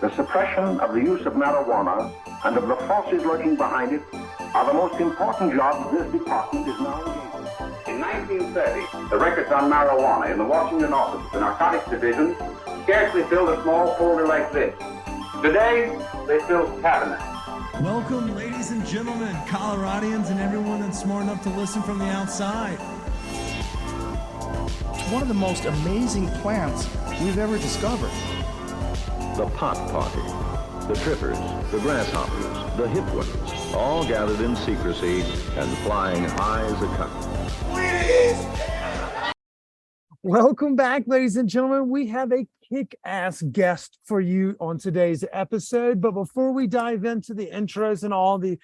the suppression of the use of marijuana and of the forces lurking behind it are the most important jobs this department is now engaged in. In 1930, the records on marijuana in the Washington office of the Narcotics Division scarcely filled a small folder like this. Today, they fill cabinets. Welcome, ladies and gentlemen, Coloradians and everyone that's smart enough to listen from the outside. One of the most amazing plants we've ever discovered. The pot party, the trippers, the grasshoppers, the hip ones, all gathered in secrecy and flying high as a kite. Welcome back, ladies and gentlemen. We have a kick-ass guest for you on today's episode. But before we dive into the intros and all the,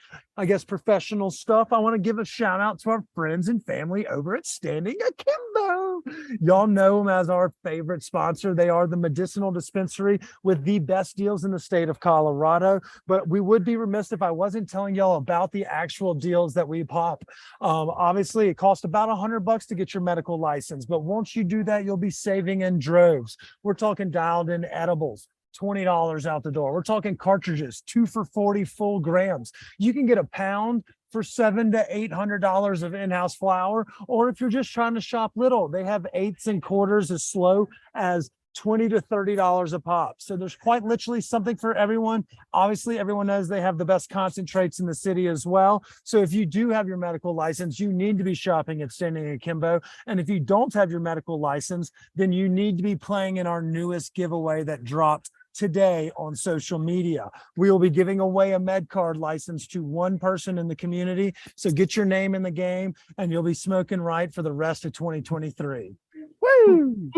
professional stuff, I want to give a shout out to our friends and family over at Standing Akimbo. Y'all know them as our favorite sponsor. They are the medicinal dispensary with the best deals in the state of Colorado. But we would be remiss if I wasn't telling y'all about the actual deals that we pop. Obviously, it costs about $100 to get your medical license. But once you do that, you'll be saving in droves. We're talking dialed in edibles, $20 out the door. We're talking cartridges, 2 for 40 full grams. You can get a pound for $700 to $800 of in-house flour. Or if you're just trying to shop little, they have eighths and quarters as low as $20 to $30 a pop. So there's quite literally something for everyone. Obviously, everyone knows they have the best concentrates in the city as well. So if you do have your medical license, you need to be shopping at Standing Akimbo. And if you don't have your medical license, then you need to be playing in our newest giveaway that dropped today on social media. We will be giving away a med card license to one person in the community. So get your name in the game and you'll be smoking right for the rest of 2023. Woo!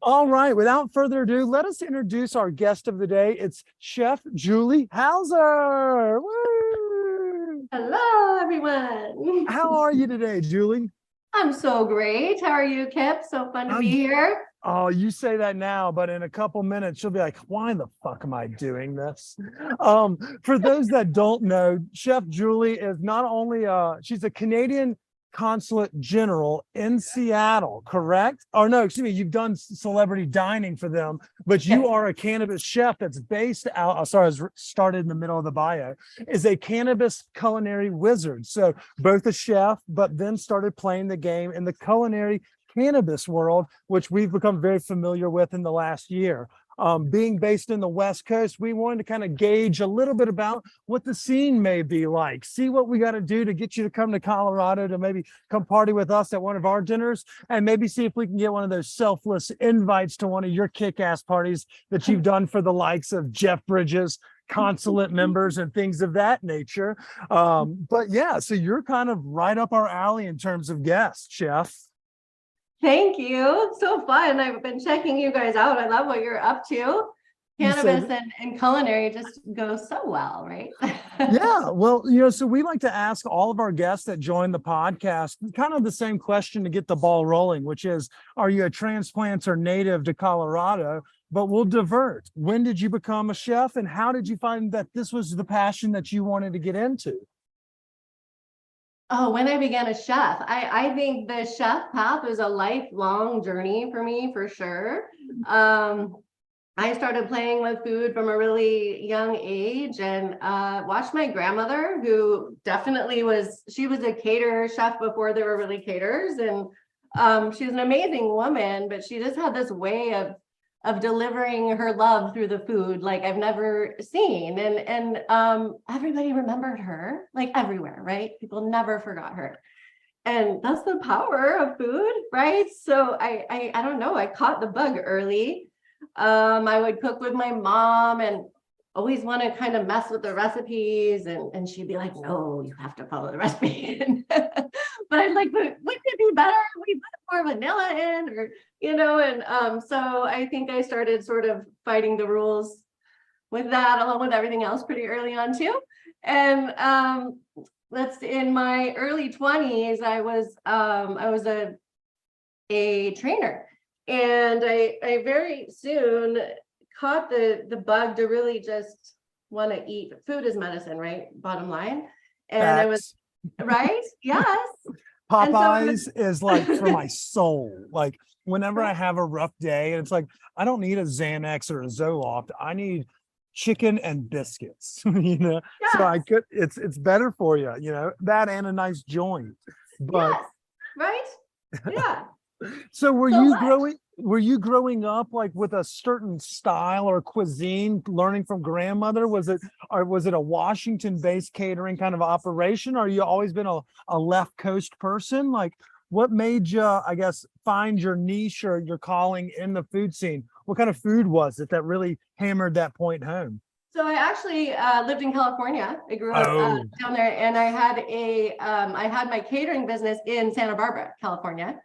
All right, without further ado, let us introduce our guest of the day. It's Chef Julie Hauser. Woo! Hello, everyone. How are you today, Julie? I'm so great. How are you, Kip? So fun to be here. Oh, you say that now, but in a couple minutes, you'll be like, why the fuck am I doing this? For those that don't know, Chef Julie is not only, she's a Canadian consulate general in Seattle, correct? Or no, excuse me, you've done celebrity dining for them, but you are a cannabis chef that's based out, I started in the middle of the bio, is a cannabis culinary wizard. So both a chef, but then started playing the game in the culinary cannabis world, which we've become very familiar with in the last year. Being based in the West Coast, we wanted to kind of gauge a little bit about what the scene may be like, see what we got to do to get you to come to Colorado to maybe come party with us at one of our dinners, and maybe see if we can get one of those selfless invites to one of your kick-ass parties that you've done for the likes of Jeff Bridges, consulate members, and things of that nature. But yeah, so you're kind of right up our alley in terms of guests, Chef. Thank you. So fun. I've been checking you guys out. I love what you're up to. Cannabis and culinary just go so well, right? Yeah. Well, so we like to ask all of our guests that join the podcast kind of the same question to get the ball rolling, which is, are you a transplant or native to Colorado? But we'll divert. When did you become a chef, and how did you find that this was the passion that you wanted to get into? Oh, when I began as chef, I think the chef path is a lifelong journey for me, for sure. I started playing with food from a really young age and watched my grandmother, who definitely she was a caterer chef before there were really caterers. And she was an amazing woman, but she just had this way of delivering her love through the food like I've never seen. And everybody remembered her, like everywhere, right? People never forgot her. And that's the power of food, right? So I don't know, I caught the bug early. I would cook with my mom and always want to kind of mess with the recipes, and she'd be like, no, you have to follow the recipe. But I'd like, but wouldn't it be better if we put more vanilla in, or so I think I started sort of fighting the rules with that, along with everything else, pretty early on too. And that's in my early 20s. I was a trainer, and I very soon caught the bug to really just want to eat. Food is medicine, right? Bottom line. And Facts. I was right. Yes. Popeyes is like for my soul. Like whenever I have a rough day, it's like, I don't need a Xanax or a Zoloft. I need chicken and biscuits, you know. So I could, it's better for you, you know, that and a nice joint. But Yes, right? Yeah. so So were you growing up like with a certain style or cuisine, learning from grandmother? Was it a Washington-based catering kind of operation? Or you always been a left coast person? Like what made you, I guess, find your niche or your calling in the food scene? What kind of food was it that really hammered that point home? So I actually lived in California. I grew up Oh, down there, and I had my catering business in Santa Barbara, California,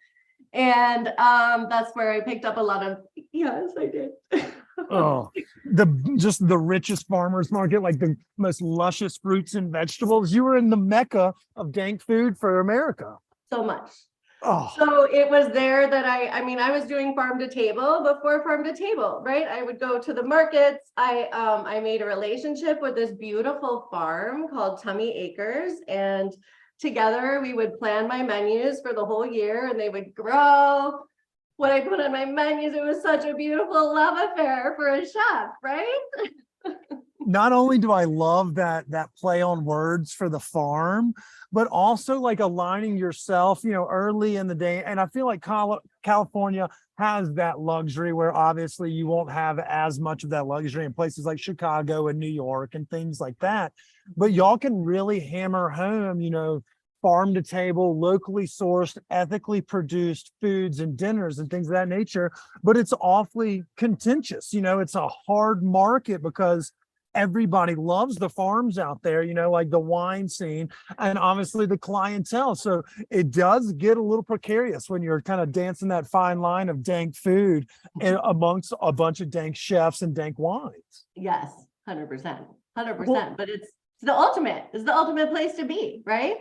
and that's where I picked up a lot of. Yes, I did. oh, just the richest farmers market, like the most luscious fruits and vegetables. You were in the mecca of dank food for America. So much. Oh, So it was there that I mean, I was doing farm to table before farm to table, right? I would go to the markets. I made a relationship with this beautiful farm called Tummy Acres, and together we would plan my menus for the whole year, and they would grow what I put on my menus. It was such a beautiful love affair for a chef, right? not only do I love that play on words for the farm, but also like aligning yourself, you know, early in the day. And I feel like California has that luxury where obviously you won't have as much of that luxury in places like Chicago and New York and things like that. But y'all can really hammer home, you know, farm to table, locally sourced, ethically produced foods and dinners and things of that nature. But it's awfully contentious. You know, it's a hard market because everybody loves the farms out there, you know, like the wine scene and obviously the clientele. So it does get a little precarious when you're kind of dancing that fine line of dank food and amongst a bunch of dank chefs and dank wines. Yes, 100%, 100%. Well, But it's the ultimate place to be, right?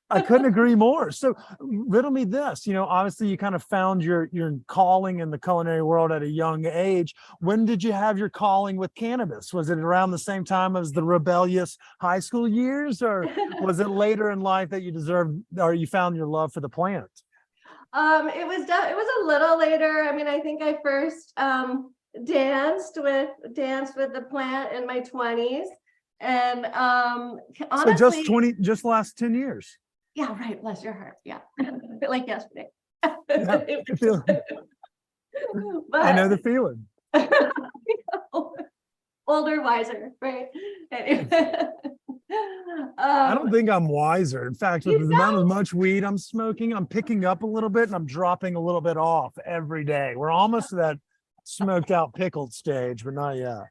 I couldn't agree more. So riddle me this, you know, obviously you kind of found your calling in the culinary world at a young age. When did you have your calling with cannabis? Was it around the same time as the rebellious high school years, or was it later in life that you deserved, or you found your love for the plant? It was a little later. I mean, I think I first danced with the plant in my 20s. And So honestly, just last 10 years. yeah, right. Bless your heart. Yeah. Like yesterday. Yeah, I know the feeling. Older, wiser, right? I don't think I'm wiser. In fact, with You the amount of don't? much weed I'm smoking, I'm picking up a little bit and I'm dropping a little bit off every day. We're almost to that smoked out pickled stage, but not yet.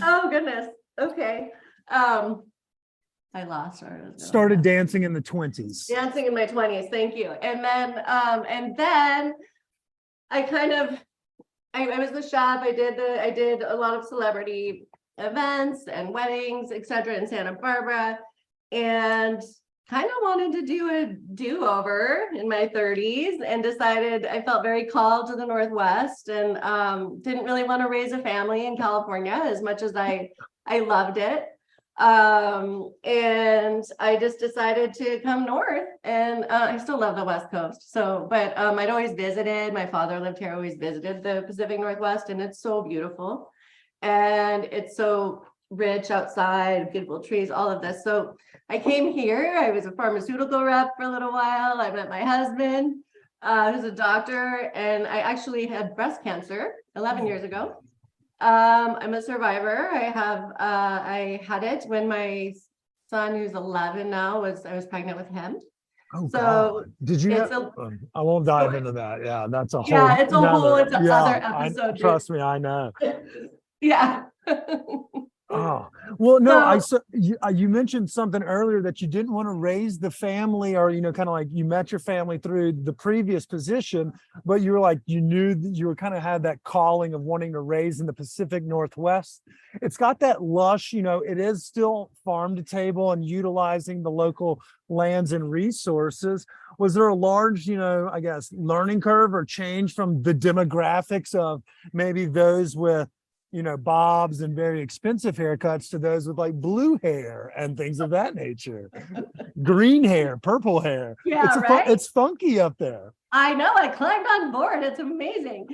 Oh goodness. Okay. I lost where I was going with Started that. dancing in the 20s. Dancing in my 20s. Thank you. And then I kind of I was the chef. I did a lot of celebrity events and weddings, etc. in Santa Barbara, and kind of wanted to do a do-over in my 30s and decided I felt very called to the Northwest and didn't really want to raise a family in California as much as I loved it. And I just decided to come north, and I still love the West Coast. So, but I'd always visited, my father lived here, always visited the Pacific Northwest, and it's so beautiful. And it's so rich outside, beautiful trees, all of this. So I came here, I was a pharmaceutical rep for a little while. I met my husband, who's a doctor, and I actually had breast cancer 11 years ago. I'm a survivor. I had it when my son, who's 11 now, I was pregnant with him. Oh, So God. Did you it's have, I won't dive into that. Yeah, that's a whole yeah, it's yeah, other episode. trust me, I know. Yeah. Oh, well, no, So you mentioned something earlier that you didn't want to raise the family, or, you know, kind of like you met your family through the previous position, but you were like, you knew that you were kind of had that calling of wanting to raise in the Pacific Northwest. It's got that lush, you know, it is still farm to table and utilizing the local lands and resources. Was there a large, you know, I guess, learning curve or change from the demographics of maybe those with, you know, bobs and very expensive haircuts to those with like blue hair and things of that nature, green hair, purple hair? yeah, right. It's funky up there. I know, I climbed on board. It's amazing.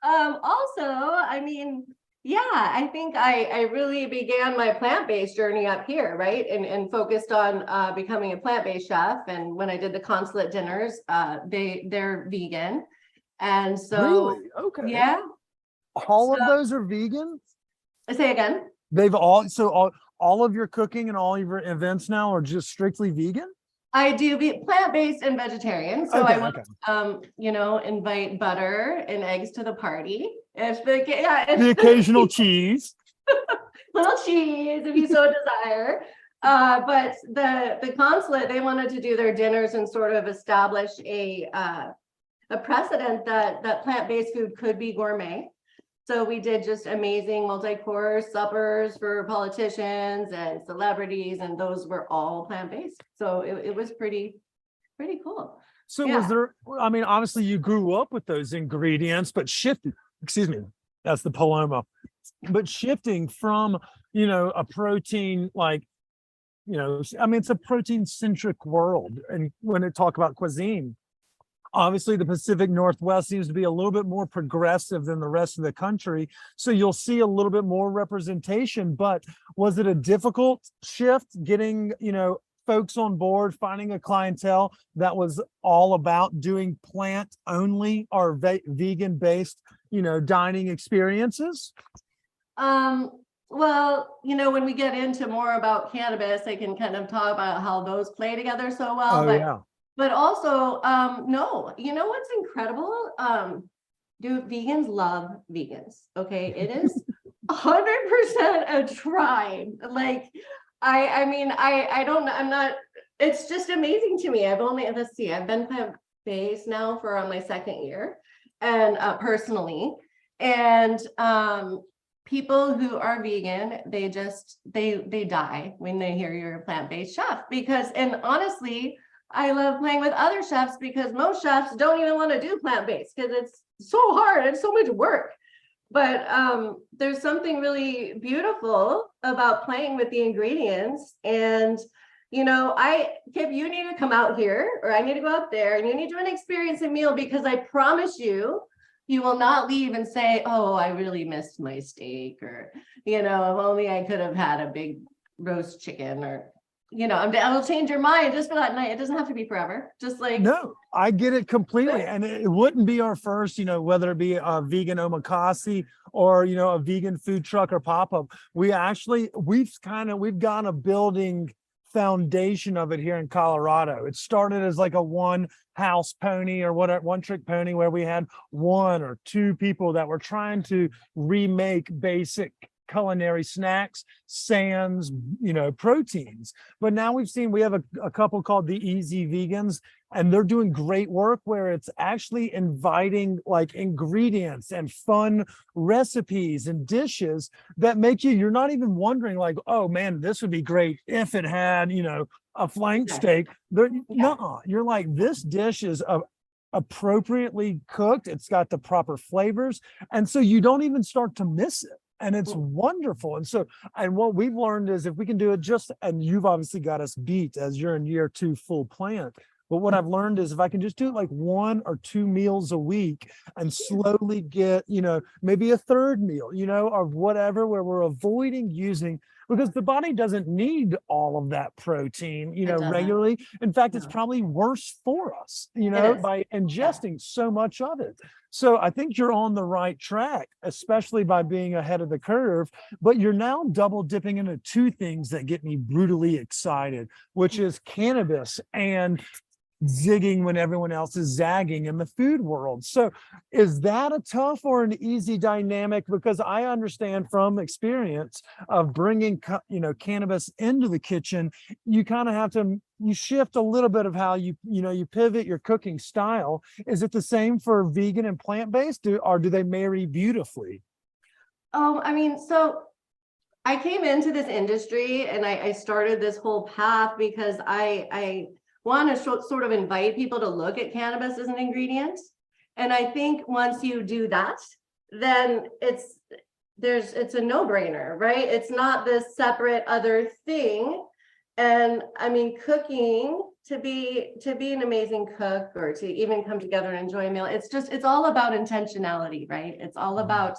Also, I mean, yeah, I think I really began my plant-based journey up here, right? And focused on becoming a plant-based chef. And when I did the consulate dinners, they're vegan. And so, Really? Okay. yeah. All So, of those are vegan? say again. They've all of your cooking and all of your events now are just strictly vegan? I do be plant-based and vegetarian. So Okay, I will, invite butter and eggs to the party. If The occasional cheese. little cheese if you so desire. But the consulate, they wanted to do their dinners and sort of establish a precedent that plant-based food could be gourmet. So we did just amazing multi-course suppers for politicians and celebrities, and those were all plant-based. So it was pretty cool. So Yeah. was there, I mean, obviously you grew up with those ingredients, but shifted, excuse me, that's the Paloma, but shifting from, a protein, like, I mean, it's a protein centric world. And when it talk about cuisine, obviously the Pacific Northwest seems to be a little bit more progressive than the rest of the country. So you'll see a little bit more representation, but was it a difficult shift getting, folks on board, finding a clientele that was all about doing plant only or vegan based, dining experiences? Well, when we get into more about cannabis, I can kind of talk about how those play together so well. Oh, yeah. But also, no, what's incredible? Dude, vegans love vegans. Okay. It is 100% a tribe. Like, I mean, I don't know. It's just amazing to me. Let's see, I've been plant-based now for on my second year and personally, and people who are vegan, they die when they hear you're a plant-based chef and honestly, I love playing with other chefs because most chefs don't even want to do plant-based because it's so hard and so much work. But there's something really beautiful about playing with the ingredients. And, Kip, you need to come out here or I need to go out there and you need to experience a meal because I promise you, you will not leave and say, oh, I really missed my steak or, if only I could have had a big roast chicken or I'll change your mind just for that night. It doesn't have to be forever. Just like, no, I get it completely. And it wouldn't be our first, whether it be a vegan omakase or, a vegan food truck or pop-up. We've got a building foundation of it here in Colorado. It started as like a one house pony or whatever, one trick pony where we had one or two people that were trying to remake basic culinary snacks, sans, proteins. But now we have a couple called the Easy Vegans, and they're doing great work where it's actually inviting like ingredients and fun recipes and dishes that make you're not even wondering like, oh man, this would be great if it had, a flank steak. No, you're like, this dish is appropriately cooked. It's got the proper flavors. And so you don't even start to miss it. And it's wonderful. And what we've learned is if we can do it and you've obviously got us beat as you're in year 2 full plant. But what I've learned is if I can just do it like 1 or 2 meals a week and slowly get, maybe a third meal, or whatever, where we're avoiding using, because the body doesn't need all of that protein, regularly. In fact, it's probably worse for us, by ingesting so much of it. So I think you're on the right track, especially by being ahead of the curve, but you're now double dipping into 2 things that get me brutally excited, which is cannabis and zigging when everyone else is zagging in the food world. So is that a tough or an easy dynamic? Because I understand from experience of bringing, cannabis into the kitchen, you kind of have to, you shift a little bit of how you pivot your cooking style. Is it the same for vegan and plant-based, or do they marry beautifully? So I came into this industry and I started this whole path because I want to sort of invite people to look at cannabis as an ingredient. And I think once you do that, then it's a no-brainer, right? It's not this separate other thing. And I mean, cooking, to be an amazing cook, or to even come together and enjoy a meal, it's all about intentionality, right? It's all about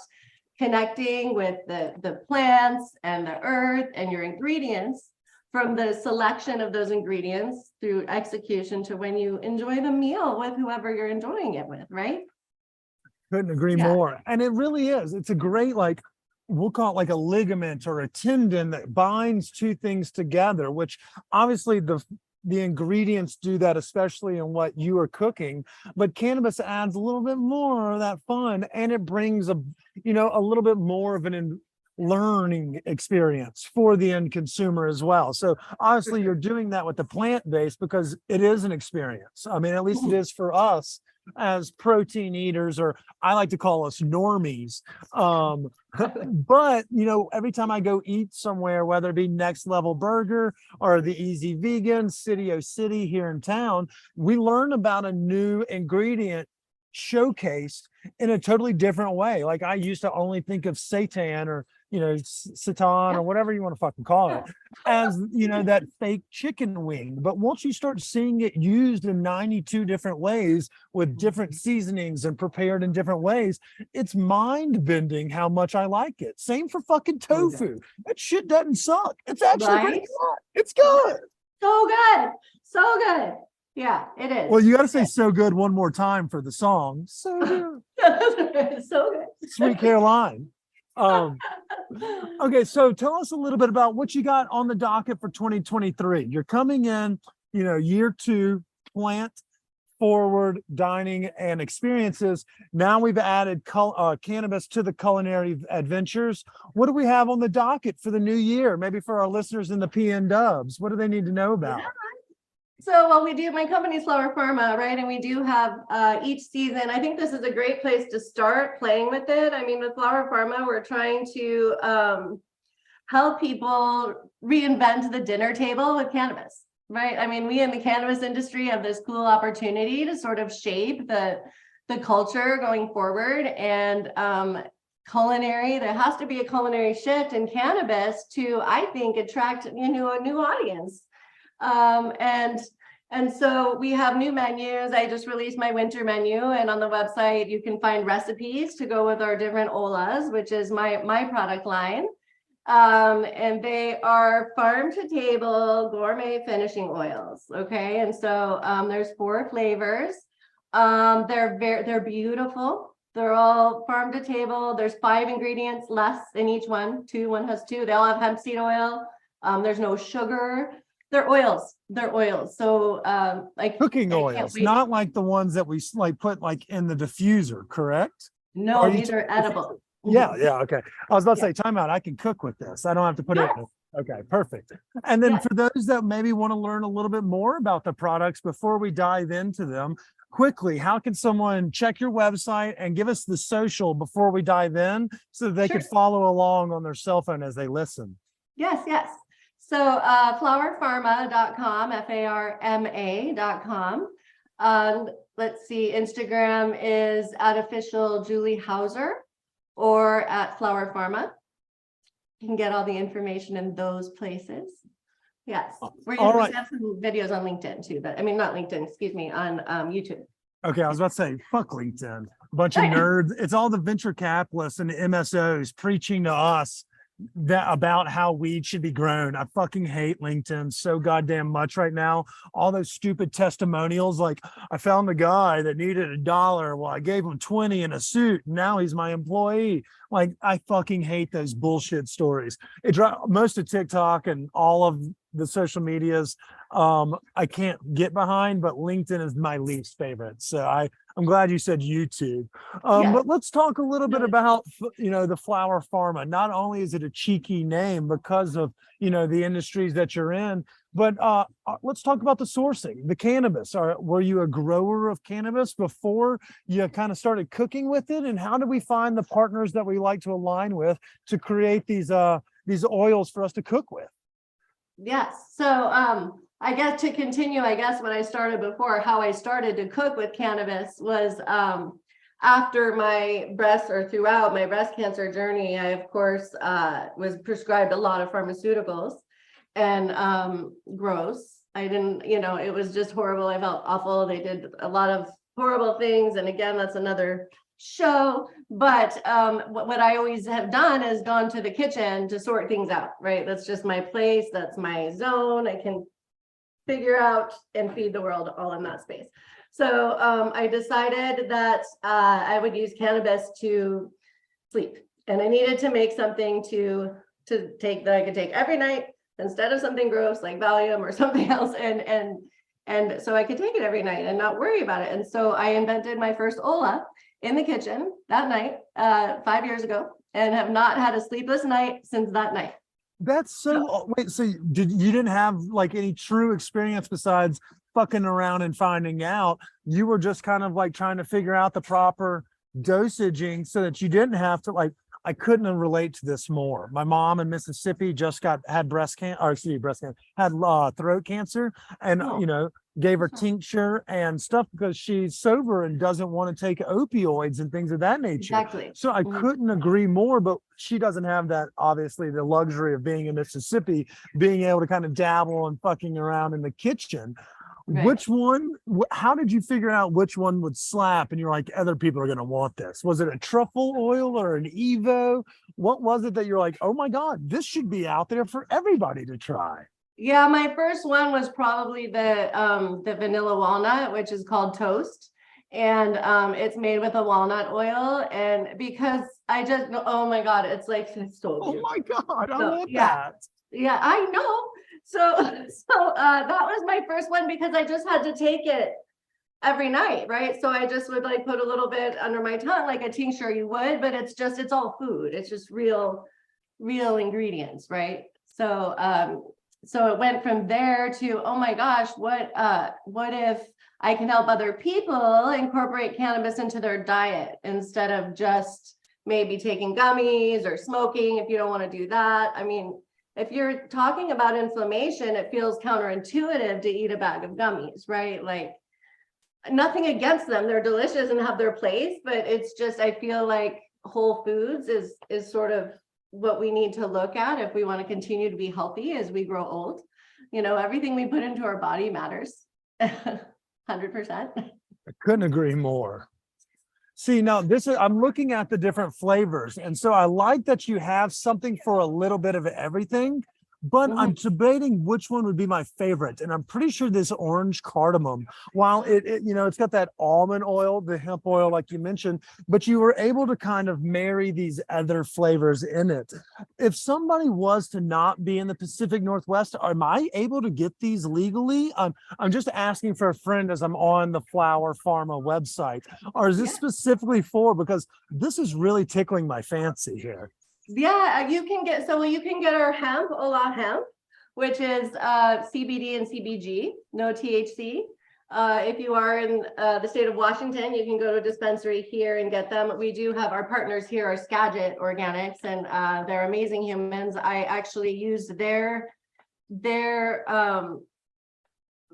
connecting with the plants and the earth and your ingredients, from the selection of those ingredients through execution to when you enjoy the meal with whoever you're enjoying it with, right? Couldn't agree Yeah. more. And it really is. It's a great, like, we'll call it like a ligament or a tendon that binds two things together, which obviously the ingredients do that, especially in what you are cooking. But cannabis adds a little bit more of that fun, and it brings a little bit more of an learning experience for the end consumer as well. So obviously you're doing that with the plant-based because it is an experience. I mean, at least it is for us as protein eaters, or I like to call us normies. But every time I go eat somewhere, whether it be Next Level Burger or the Easy Vegan, City O City here in town, we learn about a new ingredient showcased in a totally different way. Like, I used to only think of seitan or seitan or whatever you want to fucking call it as that fake chicken wing. But once you start seeing it used in 92 different ways with different seasonings and prepared in different ways, it's mind bending how much I like it. Same for fucking tofu. That shit doesn't suck. It's actually pretty good. It's good. So good. So good. Yeah, it is. Well, you got to say "so good" one more time for the song. So good. So good. Sweet Caroline. Okay, so tell us a little bit about what you got on the docket for 2023. You're coming in, year 2, plant forward dining and experiences. Now we've added cannabis to the culinary adventures. What do we have on the docket for the new year? Maybe for our listeners in the PN Dubs, what do they need to know about? Yeah. So, well, my company's Flower Farma, right? And we do have each season. I think this is a great place to start playing with it. I mean, with Flower Farma, we're trying to help people reinvent the dinner table with cannabis, right? I mean, we in the cannabis industry have this cool opportunity to sort of shape the culture going forward. And culinary, there has to be a culinary shift in cannabis to, I think, attract a new audience. And so we have new menus. I just released my winter menu, and on the website you can find recipes to go with our different olas, which is my product line. And they are farm to table gourmet finishing oils. Okay. And so there's 4 flavors. They're beautiful. They're all farm to table. There's 5 ingredients less in each one. One has 2. They all have hemp seed oil. There's no sugar. They're oils. So like Cooking oils, not like the ones that we put in the diffuser, correct? No, these are edible. Yeah. Okay. I was about to say, time out. I can cook with this. I don't have to put it in. Okay, perfect. And then for those that maybe want to learn a little bit more about the products before we dive into them, quickly, how can someone check your website and give us the social before we dive in so that they could follow along on their cell phone as they listen? Yes. So flowerfarma.com, FARMA.com. Let's see, Instagram is @official Julie Hauser or @Flower Farma. You can get all the information in those places. Yes. We have some videos on LinkedIn too, but I mean, not LinkedIn, excuse me, on YouTube. Okay, I was about to say, fuck LinkedIn. A bunch of nerds. It's all the venture capitalists and the MSOs preaching to us about how weed should be grown. I fucking hate LinkedIn so goddamn much right now. All those stupid testimonials, like, I found a guy that needed $1. Well, I gave him 20 in a suit. And now he's my employee. Like, I fucking hate those bullshit stories. Most of TikTok and all of the social medias, I can't get behind, but LinkedIn is my least favorite. So I'm glad you said YouTube. But let's talk a little bit about, the Flower Farma. Not only is it a cheeky name because of, the industries that you're in, but let's talk about the sourcing, the cannabis. Were you a grower of cannabis before you kind of started cooking with it? And how do we find the partners that we like to align with to create these oils for us to cook with? Yes. So I guess to continue, what I started before, how I started to cook with cannabis was after throughout my breast cancer journey, I, of course, was prescribed a lot of pharmaceuticals. and gross. I didn't, it was just horrible. I felt awful. They did a lot of horrible things. And again, that's another show. But what I always have done is gone to the kitchen to sort things out, right? That's just my place. That's my zone. I can figure out and feed the world all in that space. So I decided that I would use cannabis to sleep. And I needed to make something to take that I could take every night instead of something gross like Valium or something else. And so I could take it every night and not worry about it. And so I invented my first Ola in the kitchen that night 5 years ago, and have not had a sleepless night since that night. That's so, wait, so you didn't have like any true experience besides fucking around and finding out? You were just kind of like trying to figure out the proper dosaging so that you didn't have to, like, I couldn't relate to this more. My mom in Mississippi just had had throat cancer, and gave her tincture and stuff because she's sober and doesn't want to take opioids and things of that nature. Exactly. So I couldn't agree more, but she doesn't have that, obviously, the luxury of being in Mississippi, being able to kind of dabble and fucking around in the kitchen. Right. Which one, how did you figure out which one would slap and you're like, other people are going to want this? Was it a truffle oil or an Evo? What was it that you're like, oh my God, this should be out there for everybody to try? Yeah, my first one was probably the vanilla walnut, which is called Toast. And it's made with a walnut oil. And because I just, oh my God, it's like, oh my God, I want that. Yeah, I know. So that was my first one because I just had to take it every night, right? So I just would like put a little bit under my tongue, like a tincture you would, but it's all food. It's just real ingredients, right? So it went from there to, oh my gosh, what if I can help other people incorporate cannabis into their diet instead of just maybe taking gummies or smoking if you don't want to do that. I mean, if you're talking about inflammation, it feels counterintuitive to eat a bag of gummies, right? Like, nothing against them. They're delicious and have their place, but it's just, I feel like whole foods is sort of what we need to look at if we want to continue to be healthy as we grow old. Everything we put into our body matters. 100%. I couldn't agree more. See, now I'm looking at the different flavors. And so I like that you have something for a little bit of everything, but I'm debating which one would be my favorite. And I'm pretty sure this orange cardamom, while it's got that almond oil, the hemp oil, like you mentioned, but you were able to kind of marry these other flavors in it. If somebody was to not be in the Pacific Northwest, am I able to get these legally? I'm just asking for a friend as I'm on the Flower Farma website. Or is this specifically because this is really tickling my fancy here? Yeah, you can get our hemp, Ola hemp, which is CBD and CBG, no THC. If you are in the state of Washington, you can go to a dispensary here and get them. We do have our partners here are Skagit Organics, and they're amazing humans. I actually used their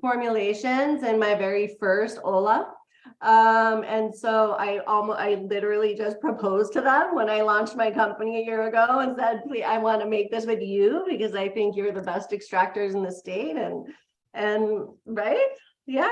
formulations in my very first Ola. And so I literally just proposed to them when I launched my company a year ago and said, please, I want to make this with you because I think you're the best extractors in the state. And right. Yeah.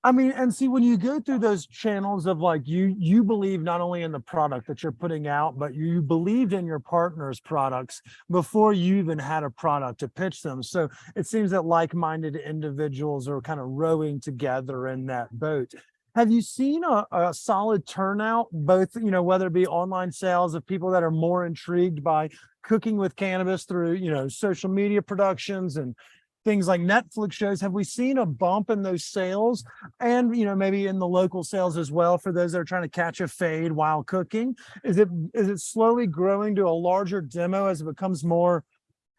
I mean, and see, when you go through those channels of like, you believe not only in the product that you're putting out, but you believed in your partner's products before you even had a product to pitch them. So it seems that like-minded individuals are kind of rowing together in that boat. Have you seen a solid turnout, both, whether it be online sales of people that are more intrigued by cooking with cannabis through, social media productions and things like Netflix shows? Have we seen a bump in those sales and, maybe in the local sales as well for those that are trying to catch a fade while cooking? Is it slowly growing to a larger demo as it becomes more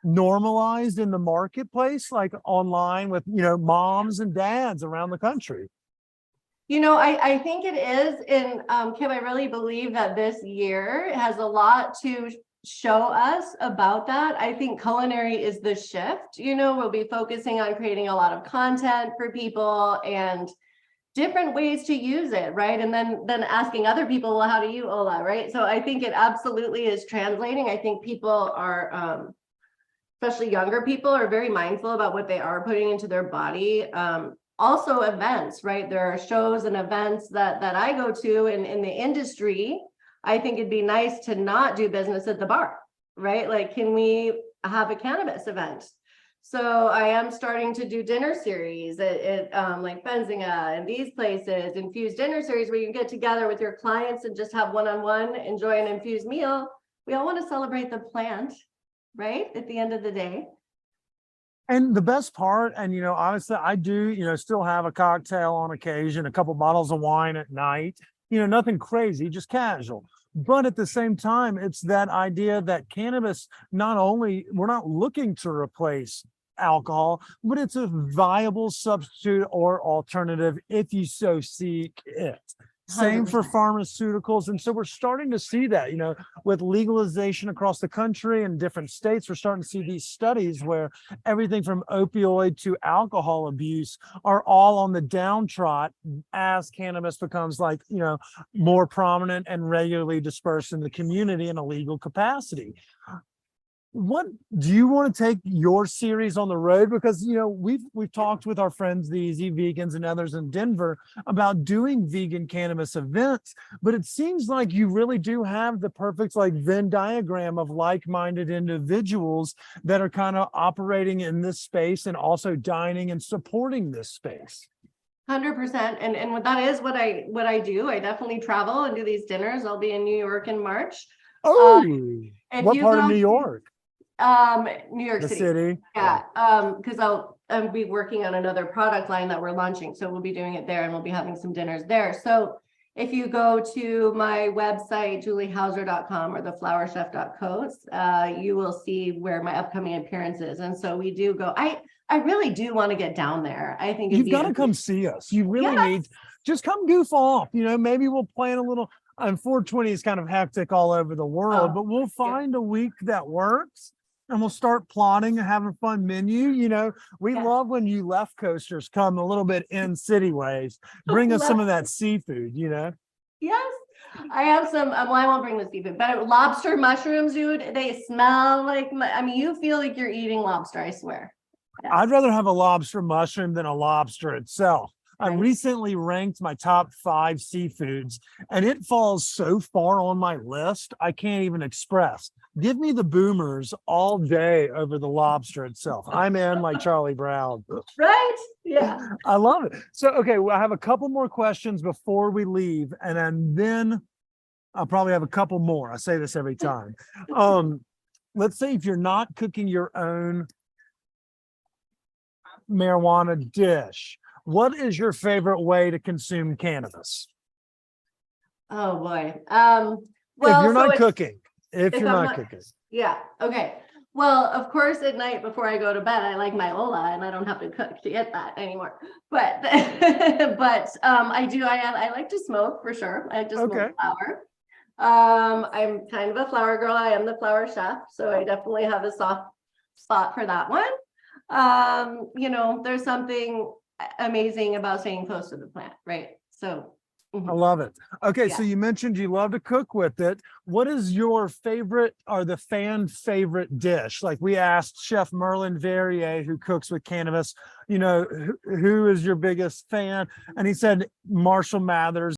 normalized in the marketplace, like online with, moms and dads around the country? I think it is. And Kim, I really believe that this year has a lot to show us about that. I think culinary is the shift. We'll be focusing on creating a lot of content for people and different ways to use it, right? And then asking other people, well, how do you Ola, right? So I think it absolutely is translating. I think people are especially younger people, are very mindful about what they are putting into their body. Also events, right? There are shows and events that I go to in the industry. I think it'd be nice to not do business at the bar, right? Like, can we have a cannabis event? So I am starting to do dinner series at like Benzinga and these places, infused dinner series where you can get together with your clients and just have one-on-one, enjoy an infused meal. We all want to celebrate the plant, right? At the end of the day. And the best part, and honestly, I do, still have a cocktail on occasion, a couple bottles of wine at night, nothing crazy, just casual. But at the same time, it's that idea that cannabis, not only, we're not looking to replace alcohol, but it's a viable substitute or alternative if you so seek it. Same for 100%. pharmaceuticals. And so we're starting to see that, with legalization across the country and different states, we're starting to see these studies where everything from opioid to alcohol abuse are all on the downtrot as cannabis becomes more prominent and regularly dispersed in the community in a legal capacity. What do you want to take your series on the road? Because we've talked with our friends, the Easy Vegans and others in Denver, about doing vegan cannabis events, but it seems like you really do have the perfect Venn diagram of like-minded individuals that are kind of operating in this space and also dining and supporting this space. 100%. And what that is what I do. I definitely travel and do these dinners. I'll be in New York in March. Oh, what you part of go New to- York? New York The City. city. Yeah. Because I'll be working on another product line that we're launching. So we'll be doing it there and we'll be having some dinners there. So if you go to my website, juliehauser.com or theflowerchef.co, you will see where my upcoming appearance is. And so we do go, I really do want to get down there. I think You've got to come see us. You really need, just come goof off. Maybe we'll plan a little. 420 is kind of hectic all over the world, but we'll find a week that works and we'll start plotting and having a fun menu. We love when you left coasters come a little bit in city ways, bring us some of that seafood, Yes. I have some, well, I won't bring the seafood, but lobster mushrooms, dude, they smell like, you feel like you're eating lobster, I swear. Yeah. I'd rather have a lobster mushroom than a lobster itself. I Right. recently ranked my top 5 seafoods, and it falls so far on my list, I can't even express. Give me the boomers all day over the lobster itself. I'm in like Charlie Brown. Right? Yeah. I love it. So, okay, well, I have a couple more questions before we leave, and then I'll probably have a couple more. I say this every time. Let's say if you're not cooking your own marijuana dish, what is your favorite way to consume cannabis? Oh boy. If you're not cooking, if you're not cooking. Yeah. Okay. Well, of course, at night before I go to bed, I like my Ola and I don't have to cook to get that anymore. But I do. I like to smoke for sure. I like to smoke flower. I'm kind of a flower girl. I am the flower chef, so I definitely have a soft spot for that one. There's something amazing about staying close to the plant, right? So I love it. Okay, so you mentioned you love to cook with it. What is your favorite or the fan favorite dish? Like we asked Chef Merlin Verrier, who cooks with cannabis, who is your biggest fan? And he said Marshall Mathers.